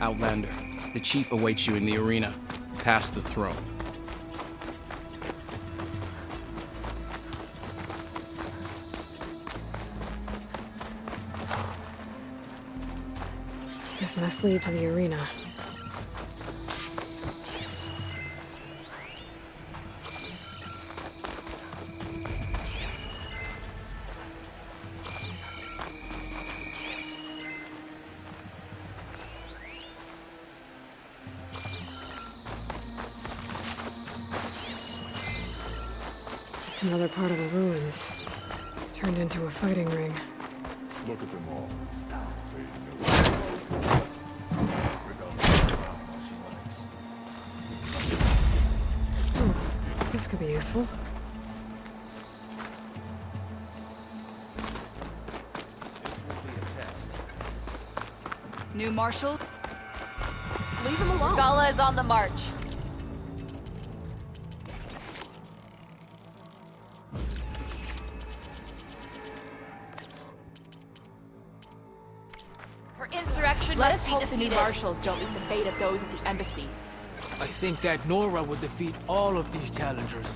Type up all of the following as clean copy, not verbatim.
Outlander, the chief awaits you in the arena, past the throne. This must lead to the arena. It's another part of the ruins, turned into a fighting ring. Look at them all. This could be useful. New Marshal? Leave him alone. Gala is on the march. Her insurrection must be defeated. The new marshals don't lose the fate of those at the embassy. I think that Nora will defeat all of these challengers.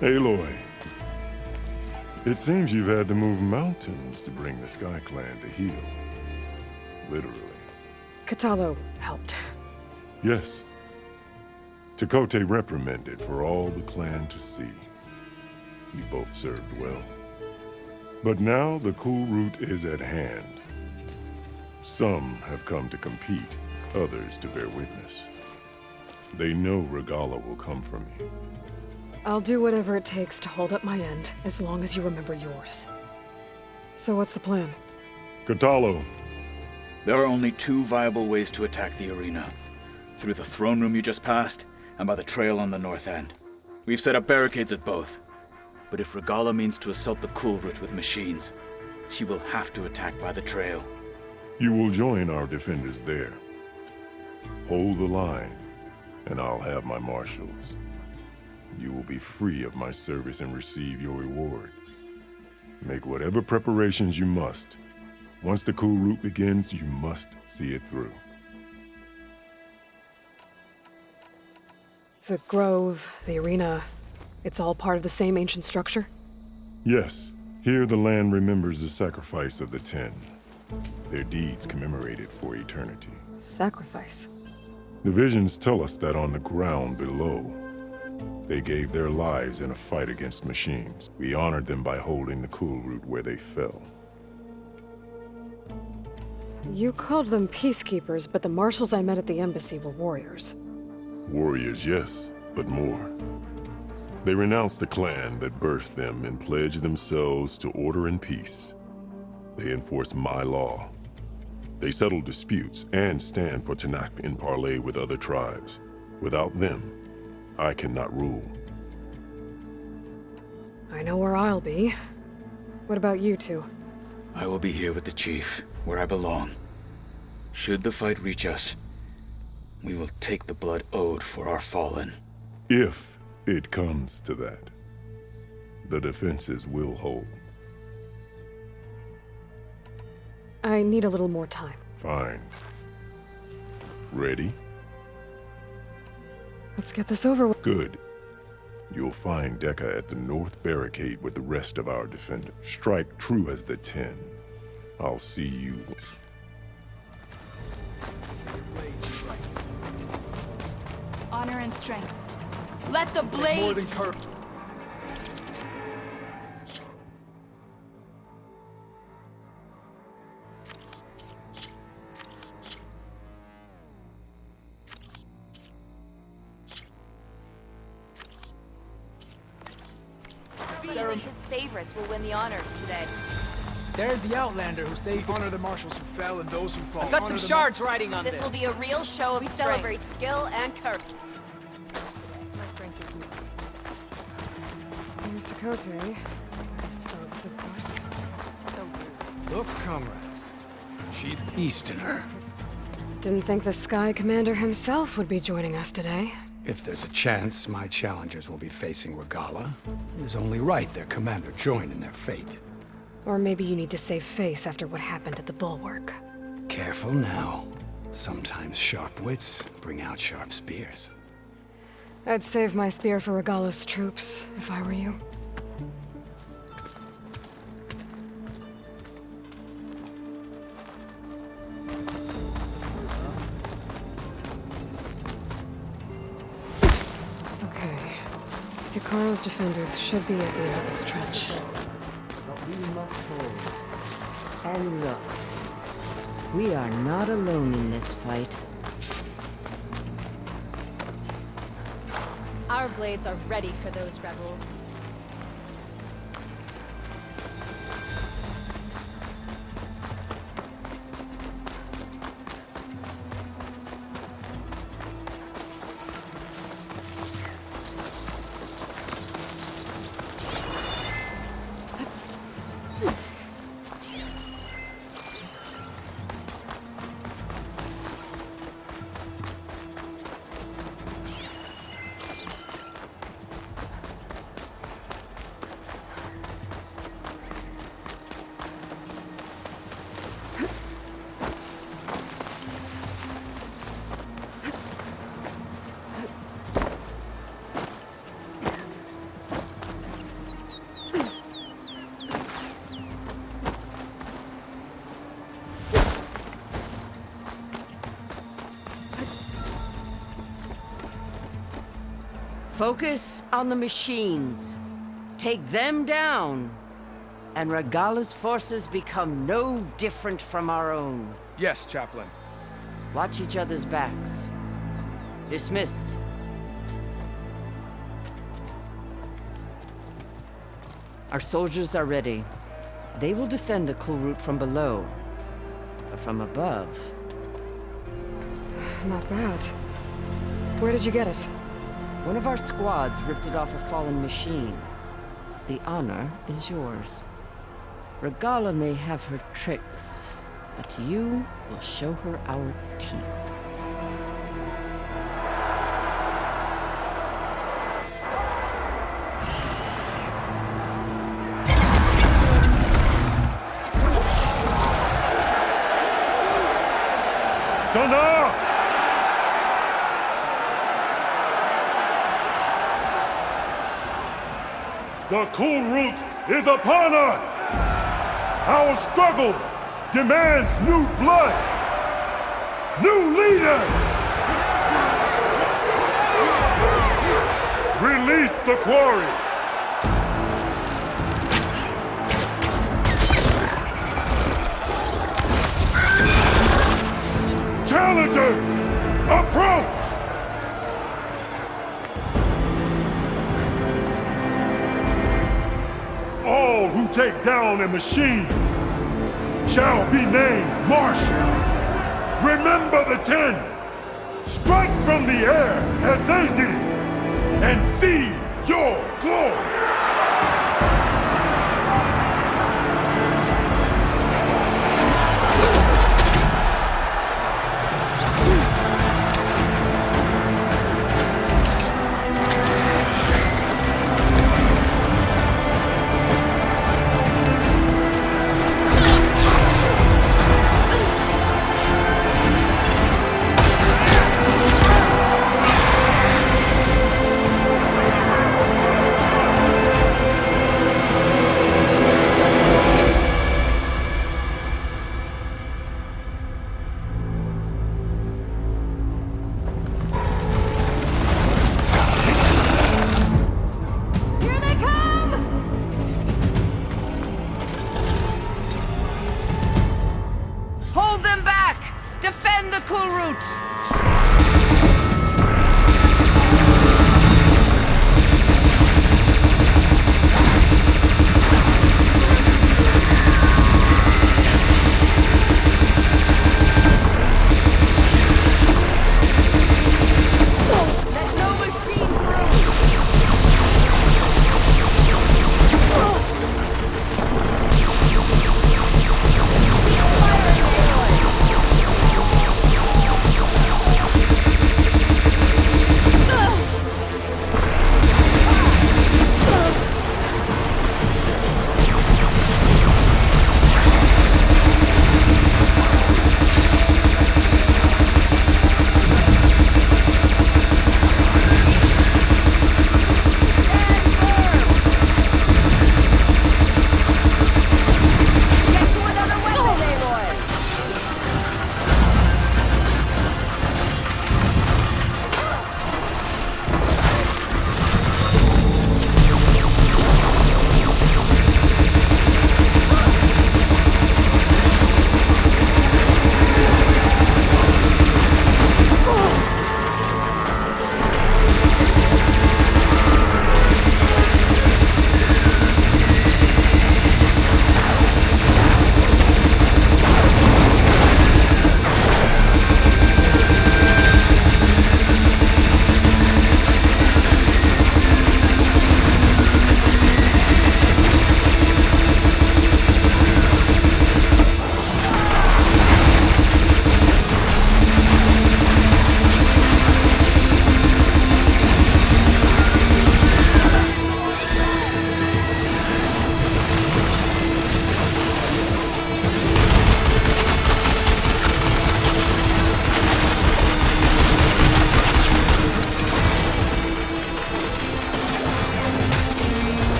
Aloy, it seems you've had to move mountains to bring the Sky Clan to heel. Literally. Katalo helped. Yes. Tekote reprimanded for all the clan to see. We both served well. But now the Kulrut is at hand. Some have come to compete, others to bear witness. They know Regalla will come for me. I'll do whatever it takes to hold up my end, as long as you remember yours. So what's the plan? Katalo. There are only two viable ways to attack the arena. Through the throne room you just passed, and by the trail on the north end. We've set up barricades at both. But if Regalla means to assault the Kulrut with machines, she will have to attack by the trail. You will join our defenders there. Hold the line, and I'll have my marshals. You will be free of my service and receive your reward. Make whatever preparations you must. Once the Kulrut begins, you must see it through. The grove, the arena, it's all part of the same ancient structure? Yes. Here the land remembers the sacrifice of the Ten. Their deeds commemorated for eternity. Sacrifice? The visions tell us that on the ground below, they gave their lives in a fight against machines. We honored them by holding the Kulrut where they fell. You called them peacekeepers, but the marshals I met at the embassy were warriors. Warriors, yes, but more. They renounced the clan that birthed them and pledged themselves to order and peace. They enforce my law. They settle disputes and stand for Tanakh in parley with other tribes. Without them, I cannot rule. I know where I'll be. What about you two? I will be here with the chief, where I belong. Should the fight reach us, we will take the blood owed for our fallen. If it comes to that, the defenses will hold. I need a little more time. Fine. Ready? Let's get this over with. Good. You'll find Dekka at the north barricade with the rest of our defenders. Strike true as the Ten. I'll see you. Honor and strength. Let the blades... His favorites will win the honors today. There's the Outlander who saved... Honor the marshals who fell and those who fall. I've got some shards riding on This will be a real show of strength. Celebrate skill and courage. Here's Tekote. Nice thugs, of course. Look, comrades. Cheap Easterner. Didn't think the Sky Commander himself would be joining us today. If there's a chance my challengers will be facing Regalla, it is only right their commander join in their fate. Or maybe you need to save face after what happened at the Bulwark. Careful now. Sometimes sharp wits bring out sharp spears. I'd save my spear for Regalla's troops, if I were you. Okay. Hikaru's defenders should be at the end of this trench. But we must hold. And look, we are not alone in this fight. Our blades are ready for those rebels. Focus on the machines. Take them down, and Regalla's forces become no different from our own. Yes, Chaplain. Watch each other's backs. Dismissed. Our soldiers are ready. They will defend the Kulrut from below. But from above... Not bad. Where did you get it? One of our squads ripped it off a fallen machine. The honor is yours. Regalla may have her tricks, but you will show her our teeth. Donna! The Kulrut is upon us! Our struggle demands new blood! New leaders! Release the quarry! Challengers, approach! All who take down a machine shall be named Marshal. Remember the 10. Strike from the air as they did, and seize your glory.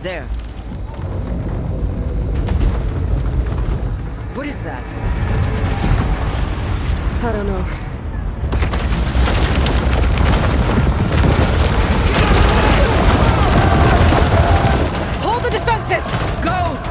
There. What is that? I don't know. Hold the defenses! Go!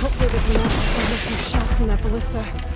Hopefully there's enough to fire some shots from that ballista.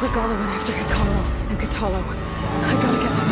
Regalla went after Hikaru and Katalo. I gotta get to them.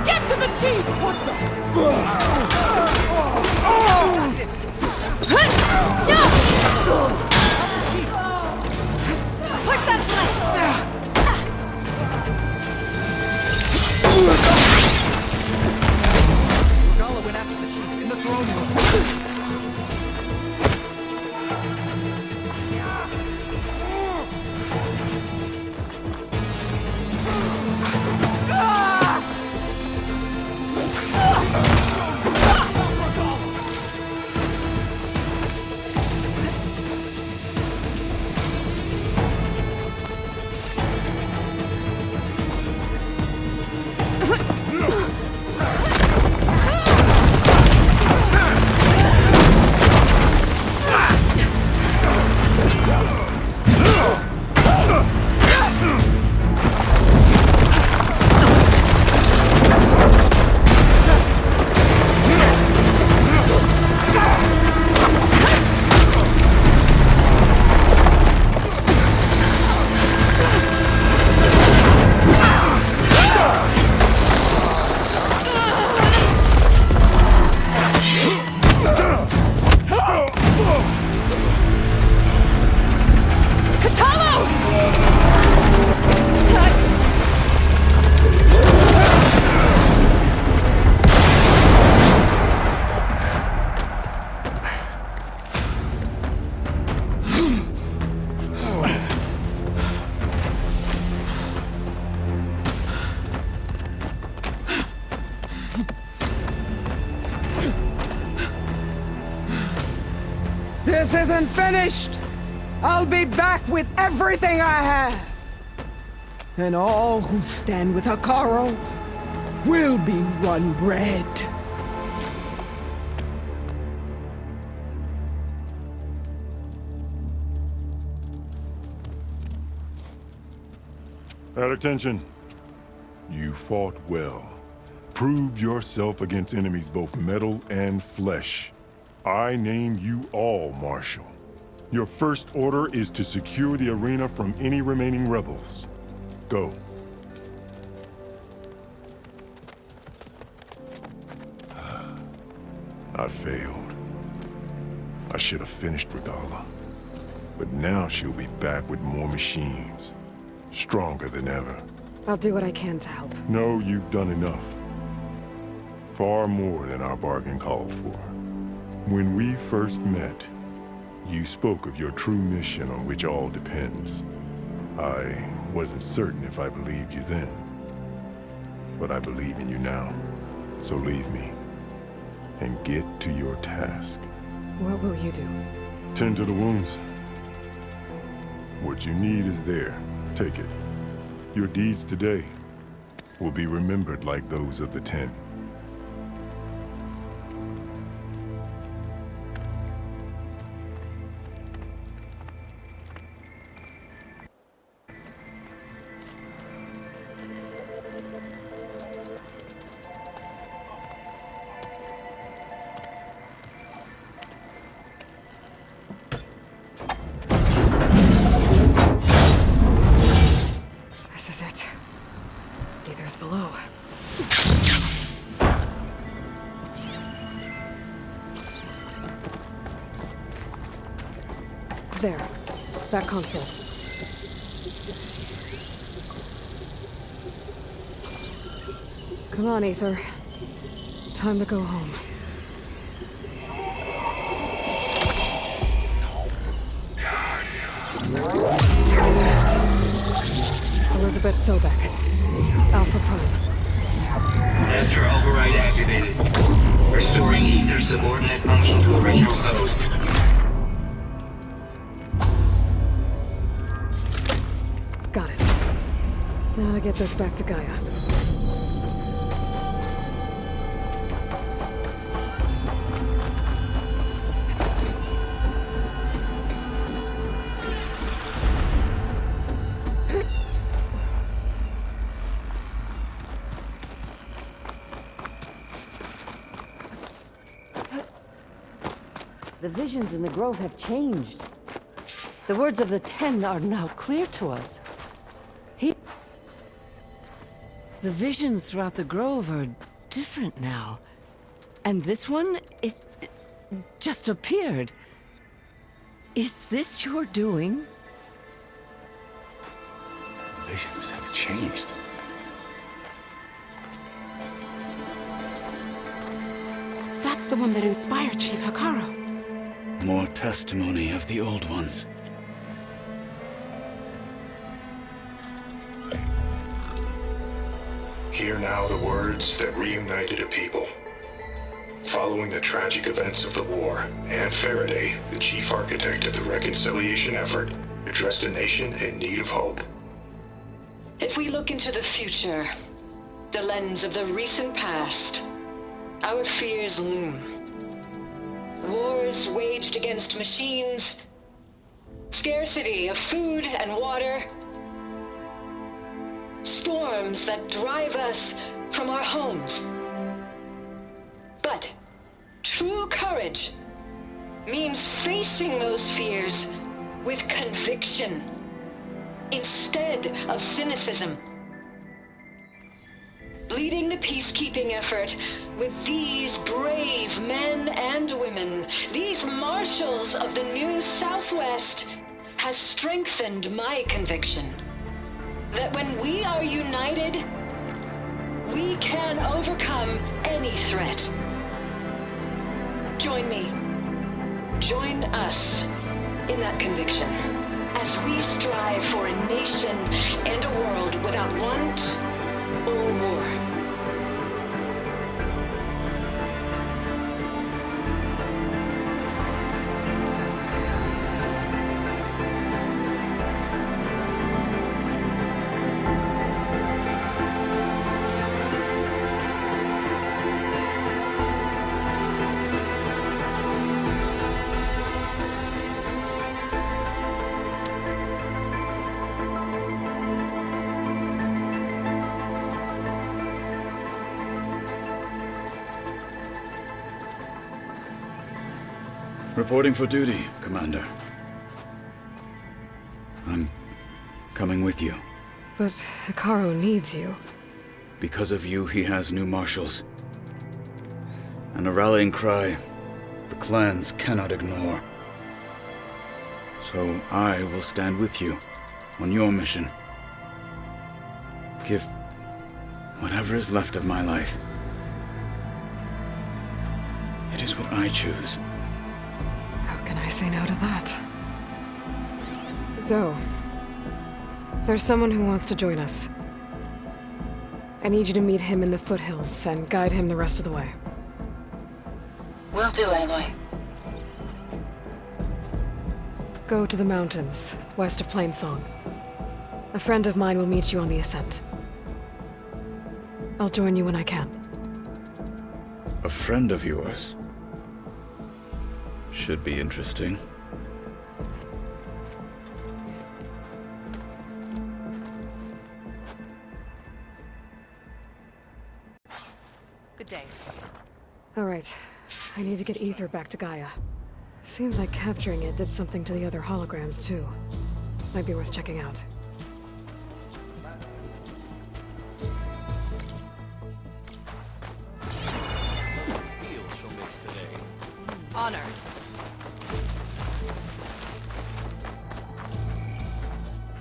Get to the chief! What Push that flank! Regalla went after the chief in the throne room. This isn't finished! I'll be back with everything I have! And all who stand with Hikaru will be run red. At attention. You fought well. Proved yourself against enemies both metal and flesh. I name you all Marshal. Your first order is to secure the arena from any remaining rebels. Go. I failed. I should have finished Regalla. But now she'll be back with more machines. Stronger than ever. I'll do what I can to help. No, you've done enough. Far more than our bargain called for. When we first met, you spoke of your true mission on which all depends. I wasn't certain if I believed you then. But I believe in you now. So leave me. And get to your task. What will you do? Tend to the wounds. What you need is there. Take it. Your deeds today will be remembered like those of the 10. Back console. Come on, Ether. Time to go home. Yes. Elizabeth Sobek. Alpha Prime. Master override activated. Restoring Ether's subordinate function to original code. Got it. Now to get this back to Gaia. The visions in the grove have changed. The words of the Ten are now clear to us. The visions throughout the grove are different now. And this one, it just appeared. Is this your doing? Visions have changed. That's the one that inspired Chief Hikaru. More testimony of the old ones. Hear now the words that reunited a people. Following the tragic events of the war, Anne Faraday, the chief architect of the reconciliation effort, addressed a nation in need of hope. If we look into the future, the lens of the recent past, our fears loom. Wars waged against machines, scarcity of food and water, storms that drive us from our homes. But true courage means facing those fears with conviction instead of cynicism. Leading the peacekeeping effort with these brave men and women, these marshals of the new Southwest, has strengthened my conviction that when we are united, we can overcome any threat. Join me. Join us in that conviction as we strive for a nation and a world without want or war. Reporting for duty, Commander. I'm coming with you. But Hikaru needs you. Because of you, he has new marshals. And a rallying cry the clans cannot ignore. So I will stand with you on your mission. Give whatever is left of my life. It is what I choose. How can I say no to that? Zoe, there's someone who wants to join us. I need you to meet him in the foothills and guide him the rest of the way. Will do, Aloy. Go to the mountains, west of Plainsong. A friend of mine will meet you on the ascent. I'll join you when I can. A friend of yours? Should be interesting. Good day. All right. I need to get Ether back to Gaia. Seems like capturing it did something to the other holograms, too. Might be worth checking out. Honor.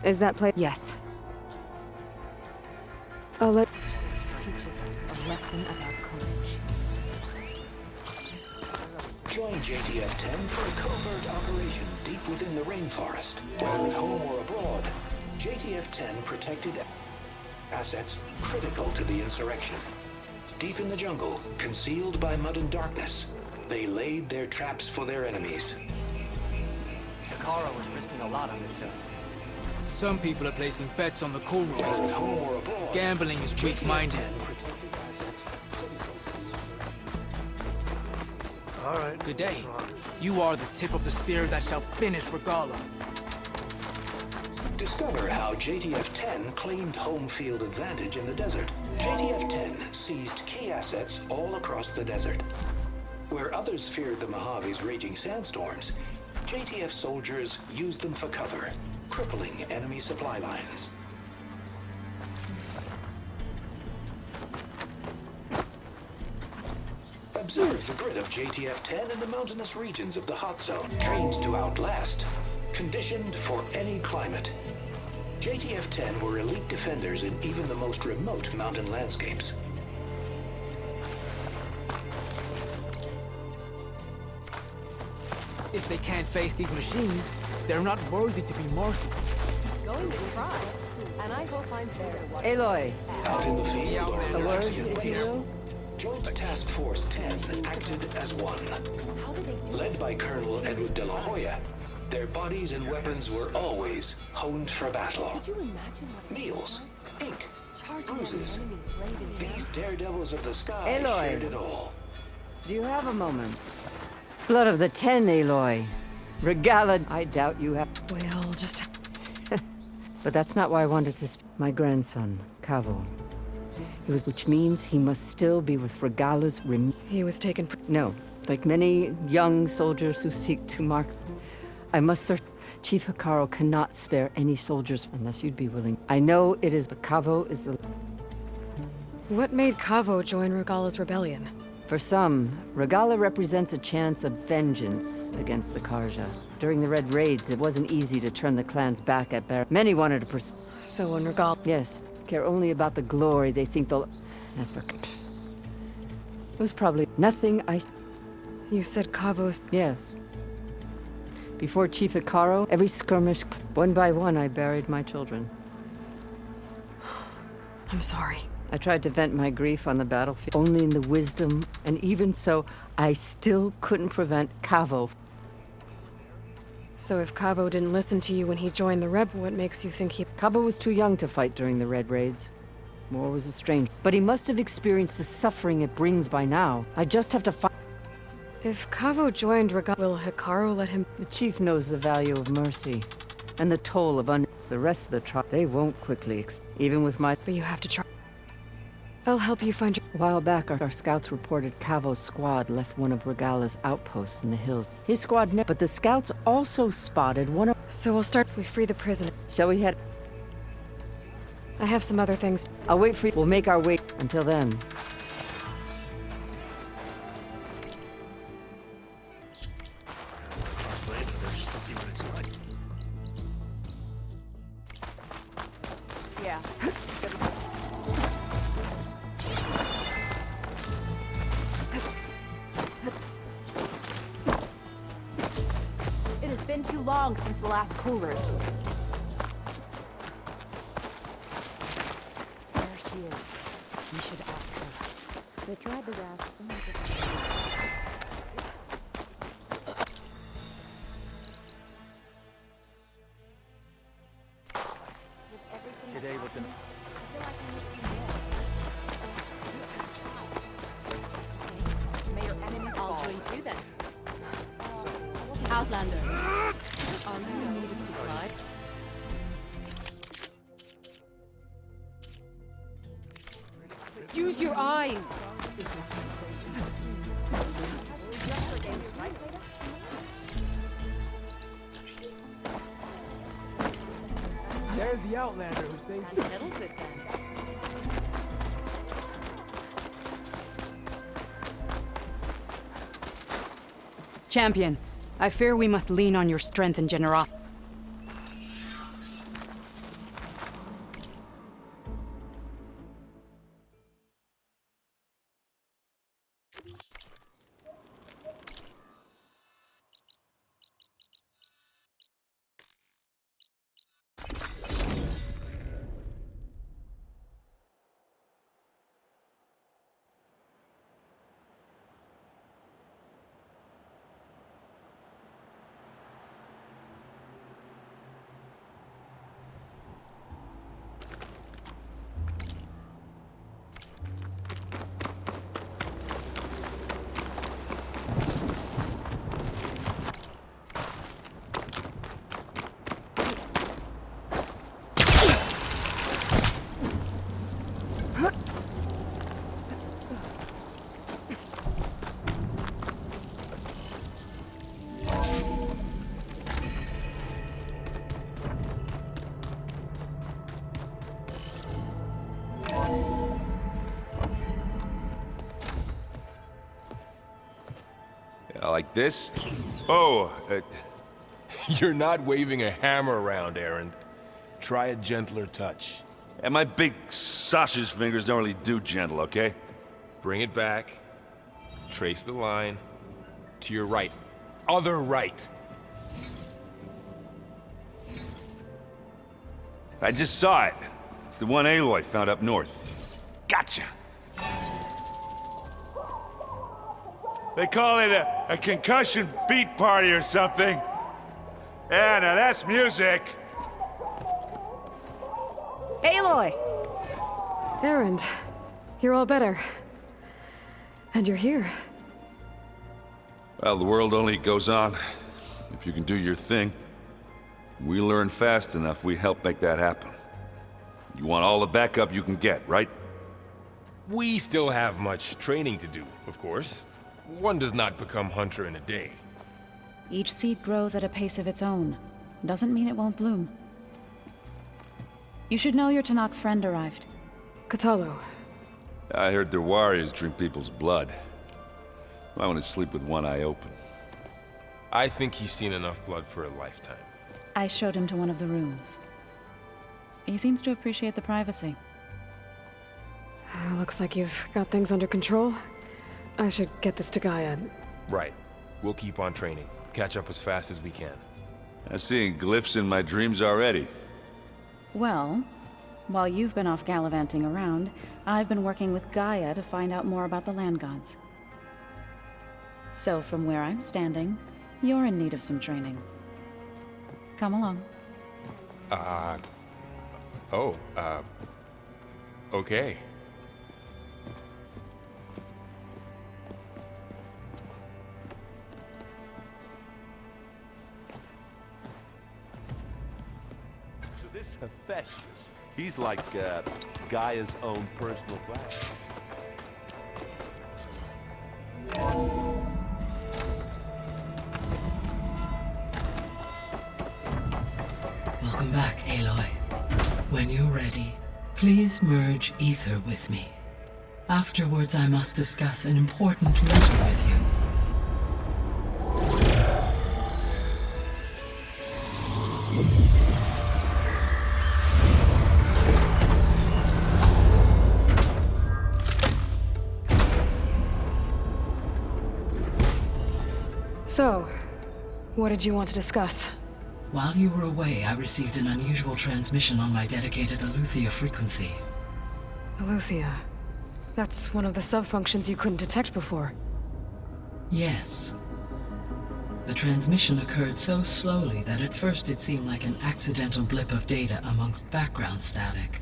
Is that play? Yes. I'll let... Teaches us a lesson about courage. Join JTF-10 for a covert operation deep within the rainforest. Whether at home or abroad, JTF-10 protected assets critical to the insurrection. Deep in the jungle, concealed by mud and darkness, they laid their traps for their enemies. Hekarro was risking a lot on this show. Some people are placing bets on the Kulrut. Gambling is weak-minded. Alright. Good day. You are the tip of the spear that shall finish Regalla. Discover how JTF-10 claimed home field advantage in the desert. JTF-10 seized key assets all across the desert. Where others feared the Mojave's raging sandstorms, JTF soldiers used them for cover, crippling enemy supply lines. Observe the grit of JTF-10 in the mountainous regions of the hot zone, trained to outlast, conditioned for any climate. JTF-10 were elite defenders in even the most remote mountain landscapes. If they can't face these machines, they're not worthy to be marshaled. Going to try, and I hope I'm very well. Aloy. Out in the field or A word, if you will? Joint Task Force 10 acted as one. Led by Colonel Edward de la Hoya, their bodies and weapons were always honed for battle. Meals, ink, bruises. These daredevils of the sky shared it all. Do you have a moment? Blood of the 10, Aloy. Regalla, I doubt you have... We'll just... But that's not why I wanted to speak. My grandson, Cavo. Which means he must still be with Regalla's He was taken... No. Like many young soldiers who seek to mark... I must search... Chief Hekarro cannot spare any soldiers unless you'd be willing. I know it is, but Cavo is the... What made Cavo join Regalla's rebellion? For some, Regalla represents a chance of vengeance against the Karja. During the Red Raids, it wasn't easy to turn the clans back at Bar. Many wanted to pursue... So when Regalla... Yes. Care only about the glory they think they'll... As for... It was probably nothing I... You said Cavo's... Yes. Before Chief Hekarro, every skirmish, one by one, I buried my children. I'm sorry. I tried to vent my grief on the battlefield, only in the wisdom, and even so, I still couldn't prevent Cavo. So if Cavo didn't listen to you when he joined the Rebel, what makes you think he... Cavo was too young to fight during the Red Raids. War was a strange, but he must have experienced the suffering it brings by now. I just have to fight. If Cavo joined Regalla, will Hekarro let him... The chief knows the value of mercy, and the toll of the rest of the tribe. They won't quickly, even with my... But you have to try... I'll help you find your... A while back, our scouts reported Cavo's squad left one of Regalla's outposts in the hills. His squad but the scouts also spotted one of... So we'll start... We free the prisoner. Shall we head... I have some other things... I'll wait for you. We'll make our way. Until then... Yeah. It has been too long since the last Kulrut. There she is. We should ask her. The tribe has asked them Today with the... I'll join too then. Outlander, are you in need of supplies? Use your eyes! There's the Outlander who saved you. That settles it then. Champion, I fear we must lean on your strength and generosity. Like this? Oh, You're not waving a hammer around, Errand. Try a gentler touch. and my big sausage fingers don't really do gentle, okay? Bring it back. Trace the line. To your right. Other right. I just saw it. It's the one Aloy found up north. Gotcha! They call it a concussion beat party or something. Yeah, now that's music. Aloy! Errand, you're all better. And you're here. Well, the world only goes on if you can do your thing. We learn fast enough, we help make that happen. You want all the backup you can get, right? We still have much training to do, of course. One does not become hunter in a day. Each seed grows at a pace of its own. Doesn't mean it won't bloom. You should know your Tanakh friend arrived. Katalo. I heard their warriors drink people's blood. I want to sleep with one eye open. I think he's seen enough blood for a lifetime. I showed him to one of the rooms. He seems to appreciate the privacy. Looks like you've got things under control. I should get this to Gaia. Right. We'll keep on training. Catch up as fast as we can. I'm seeing glyphs in my dreams already. Well, while you've been off gallivanting around, I've been working with Gaia to find out more about the land gods. So from where I'm standing, you're in need of some training. Come along. Okay. So this Hephaestus, he's like Gaia's own personal flag. Welcome back, Aloy. When you're ready, please merge ether with me. Afterwards, I must discuss an important matter with you. So, what did you want to discuss? While you were away, I received an unusual transmission on my dedicated Aletheia frequency. Aletheia. That's one of the sub-functions you couldn't detect before. Yes. The transmission occurred so slowly that at first it seemed like an accidental blip of data amongst background static.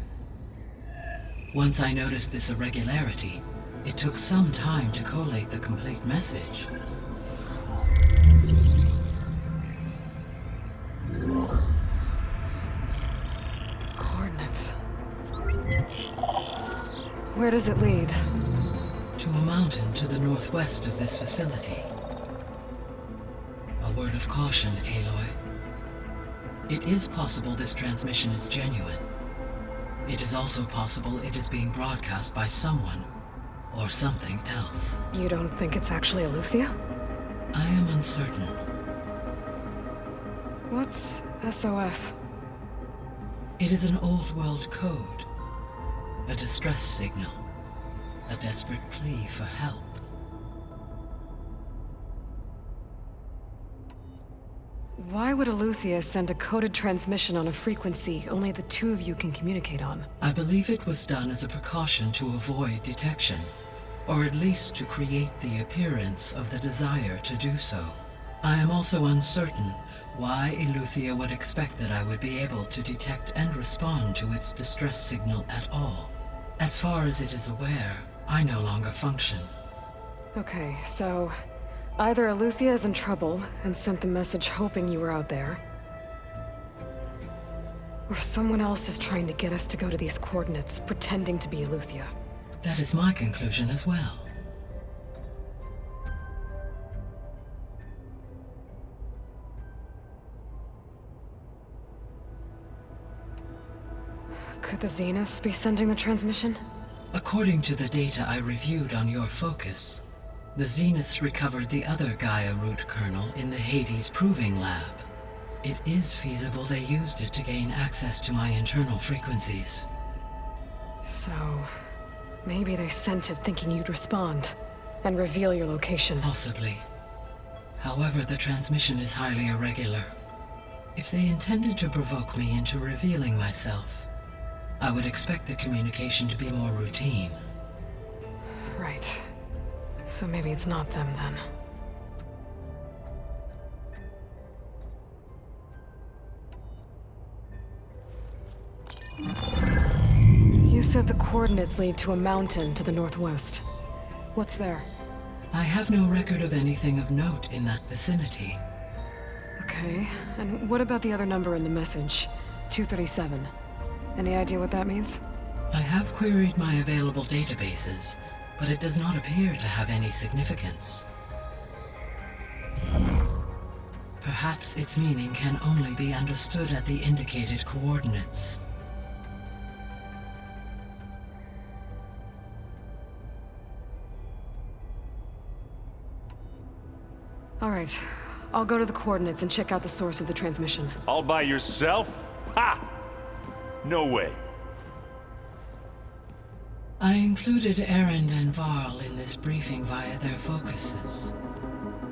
Once I noticed this irregularity, it took some time to collate the complete message. Coordinates. Where does it lead? To a mountain to the northwest of this facility. A word of caution, Aloy. It is possible this transmission is genuine. It is also possible it is being broadcast by someone or something else. You don't think it's actually Aletheia? I am uncertain. What's SOS? It is an old world code. A distress signal. A desperate plea for help. Why would Aletheia send a coded transmission on a frequency only the two of you can communicate on? I believe it was done as a precaution to avoid detection, or at least to create the appearance of the desire to do so. I am also uncertain why Aletheia would expect that I would be able to detect and respond to its distress signal at all. As far as it is aware, I no longer function. Okay, so either Aletheia is in trouble and sent the message hoping you were out there, or someone else is trying to get us to go to these coordinates, pretending to be Aletheia. That is my conclusion as well. Could the Zeniths be sending the transmission? According to the data I reviewed on your focus, The Zeniths recovered the other Gaia root kernel in the Hades Proving Lab. It is feasible they used it to gain access to my internal frequencies. So, maybe they sent it thinking you'd respond and reveal your location. Possibly. However, the transmission is highly irregular. If they intended to provoke me into revealing myself, I would expect the communication to be more routine. Right. So maybe it's not them then. You said the coordinates lead to a mountain to the northwest. What's there? I have no record of anything of note in that vicinity. Okay, and what about the other number in the message? 237. Any idea what that means? I have queried my available databases, but it does not appear to have any significance. Perhaps its meaning can only be understood at the indicated coordinates. All right. I'll go to the coordinates and check out the source of the transmission. All by yourself? Ha! No way. I included Erend and Varl in this briefing via their focuses.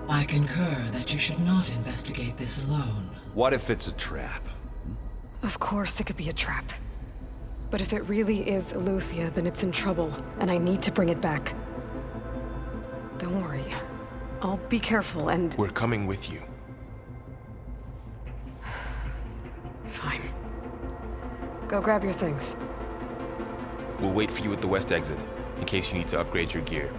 I concur that you should not investigate this alone. What if it's a trap? Of course it could be a trap. But if it really is Eleuthia, then it's in trouble, and I need to bring it back. Don't worry. I'll be careful and... We're coming with you. Fine. Go grab your things. We'll wait for you at the west exit, in case you need to upgrade your gear.